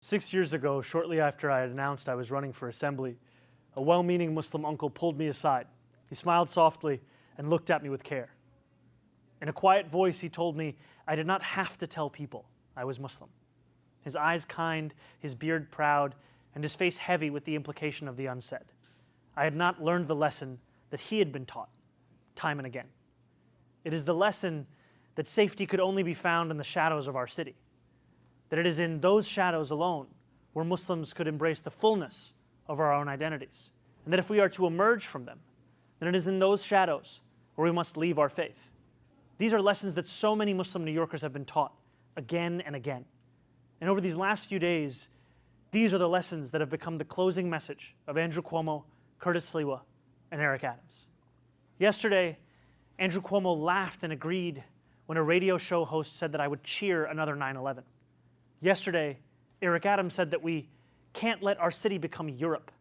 6 years ago, shortly after I had announced I was running for assembly, a well-meaning Muslim uncle pulled me aside. He smiled softly and looked at me with care. In a quiet voice, he told me I did not have to tell people I was Muslim. His eyes kind, his beard proud, and his face heavy with the implication of the unsaid. I had not learned the lesson that he had been taught, time and again. It is the lesson that safety could only be found in the shadows of our city, that it is in those shadows alone where Muslims could embrace the fullness of our own identities, and that if we are to emerge from them, then it is in those shadows where we must leave our faith. These are lessons that so many Muslim New Yorkers have been taught again and again. And over these last few days, these are the lessons that have become the closing message of Andrew Cuomo, Curtis Sliwa, and Eric Adams. Yesterday, Andrew Cuomo laughed and agreed when a radio show host said that I would cheer another 9/11. Yesterday, Eric Adams said that we can't let our city become Europe.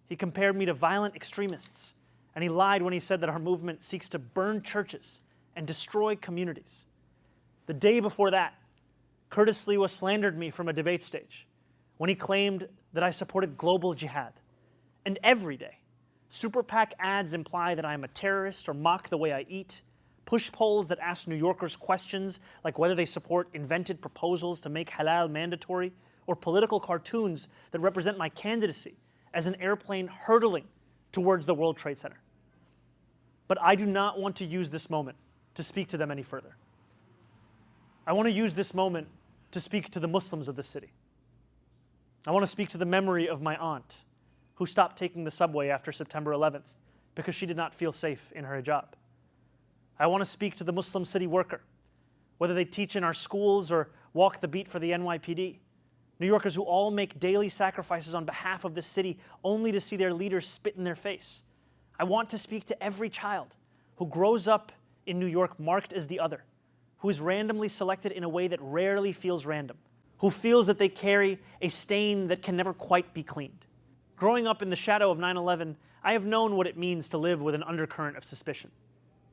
He compared me to violent extremists, and he lied when he said that our movement seeks to burn churches and destroy communities. The day before that, Curtis Sliwa slandered me from a debate stage when he claimed that I supported global jihad. And every day, Super PAC ads imply that I am a terrorist or mock the way I eat. Push polls that ask New Yorkers questions like whether they support invented proposals to make halal mandatory, or political cartoons that represent my candidacy as an airplane hurtling towards the World Trade Center. But I do not want to use this moment to speak to them any further. I want to use this moment to speak to the Muslims of this city. I want to speak to the memory of my aunt, who stopped taking the subway after September 11th because she did not feel safe in her hijab. I want to speak to the Muslim city worker, whether they teach in our schools or walk the beat for the NYPD. New Yorkers who all make daily sacrifices on behalf of this city only to see their leaders spit in their face. I want to speak to every child who grows up in New York marked as the other, who is randomly selected in a way that rarely feels random, who feels that they carry a stain that can never quite be cleaned. Growing up in the shadow of 9/11, I have known what it means to live with an undercurrent of suspicion.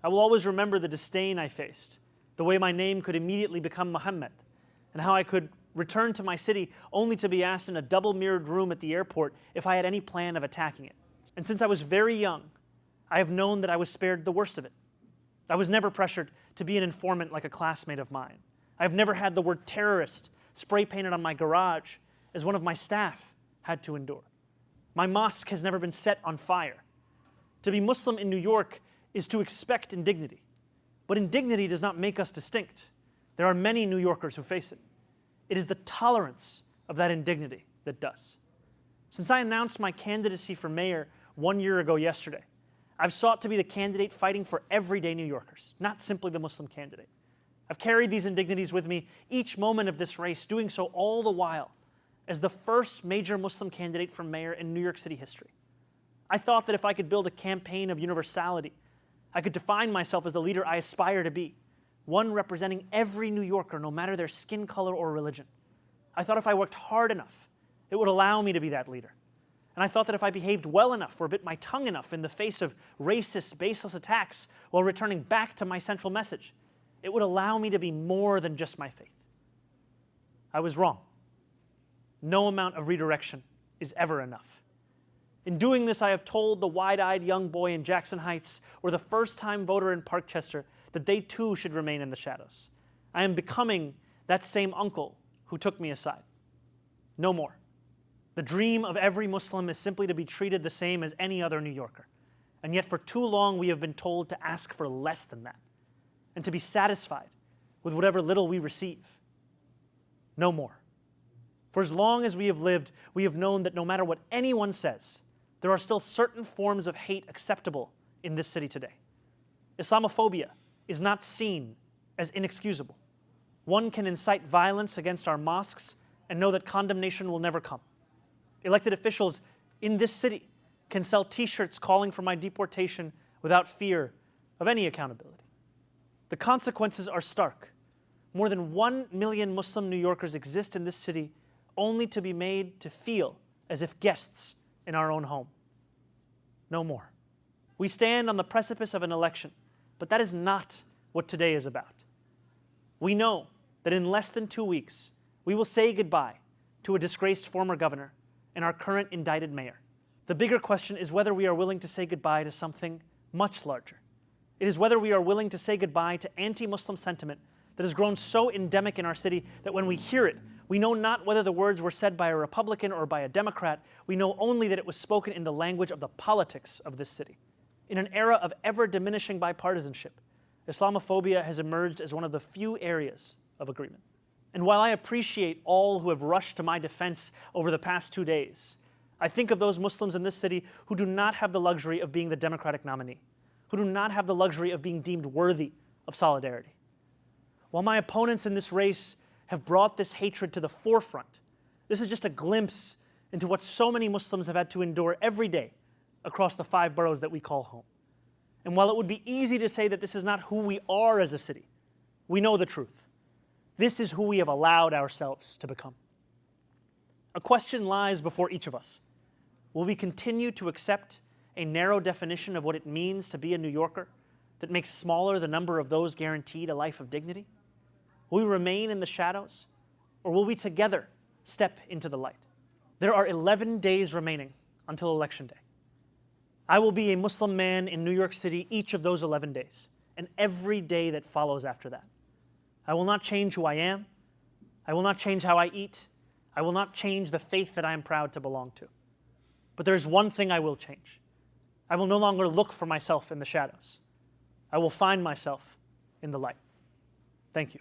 I will always remember the disdain I faced, the way my name could immediately become Muhammad, and how I could return to my city only to be asked in a double-mirrored room at the airport if I had any plan of attacking it. And since I was very young, I have known that I was spared the worst of it. I was never pressured to be an informant like a classmate of mine. I have never had the word terrorist spray painted on my garage as one of my staff had to endure. My mosque has never been set on fire. To be Muslim in New York is to expect indignity. But indignity does not make us distinct. There are many New Yorkers who face it. It is the tolerance of that indignity that does. Since I announced my candidacy for mayor 1 year ago yesterday, I've sought to be the candidate fighting for everyday New Yorkers, not simply the Muslim candidate. I've carried these indignities with me each moment of this race, doing so all the while as the first major Muslim candidate for mayor in New York City history. I thought that if I could build a campaign of universality, I could define myself as the leader I aspire to be, one representing every New Yorker, no matter their skin color or religion. I thought if I worked hard enough, it would allow me to be that leader. And I thought that if I behaved well enough or bit my tongue enough in the face of racist, baseless attacks while returning back to my central message, it would allow me to be more than just my faith. I was wrong. No amount of redirection is ever enough. In doing this, I have told the wide-eyed young boy in Jackson Heights or the first-time voter in Parkchester that they too should remain in the shadows. I am becoming that same uncle who took me aside. No more. The dream of every Muslim is simply to be treated the same as any other New Yorker. And yet for too long we have been told to ask for less than that and to be satisfied with whatever little we receive. No more. For as long as we have lived, we have known that no matter what anyone says, there are still certain forms of hate acceptable in this city today. Islamophobia is not seen as inexcusable. One can incite violence against our mosques and know that condemnation will never come. Elected officials in this city can sell T-shirts calling for my deportation without fear of any accountability. The consequences are stark. More than 1 million Muslim New Yorkers exist in this city only to be made to feel as if guests in our own home. No more. We stand on the precipice of an election, but that is not what today is about. We know that in less than 2 weeks, we will say goodbye to a disgraced former governor and our current indicted mayor. The bigger question is whether we are willing to say goodbye to something much larger. It is whether we are willing to say goodbye to anti-Muslim sentiment that has grown so endemic in our city that when we hear it, we know not whether the words were said by a Republican or by a Democrat. We know only that it was spoken in the language of the politics of this city. In an era of ever-diminishing bipartisanship, Islamophobia has emerged as one of the few areas of agreement. And while I appreciate all who have rushed to my defense over the past 2 days, I think of those Muslims in this city who do not have the luxury of being the Democratic nominee, who do not have the luxury of being deemed worthy of solidarity. While my opponents in this race have brought this hatred to the forefront, this is just a glimpse into what so many Muslims have had to endure every day across the 5 boroughs that we call home. And while it would be easy to say that this is not who we are as a city, we know the truth. This is who we have allowed ourselves to become. A question lies before each of us. Will we continue to accept a narrow definition of what it means to be a New Yorker that makes smaller the number of those guaranteed a life of dignity? Will we remain in the shadows, or will we together step into the light? There are 11 days remaining until Election Day. I will be a Muslim man in New York City each of those 11 days, and every day that follows after that. I will not change who I am. I will not change how I eat. I will not change the faith that I am proud to belong to. But there is one thing I will change. I will no longer look for myself in the shadows. I will find myself in the light. Thank you.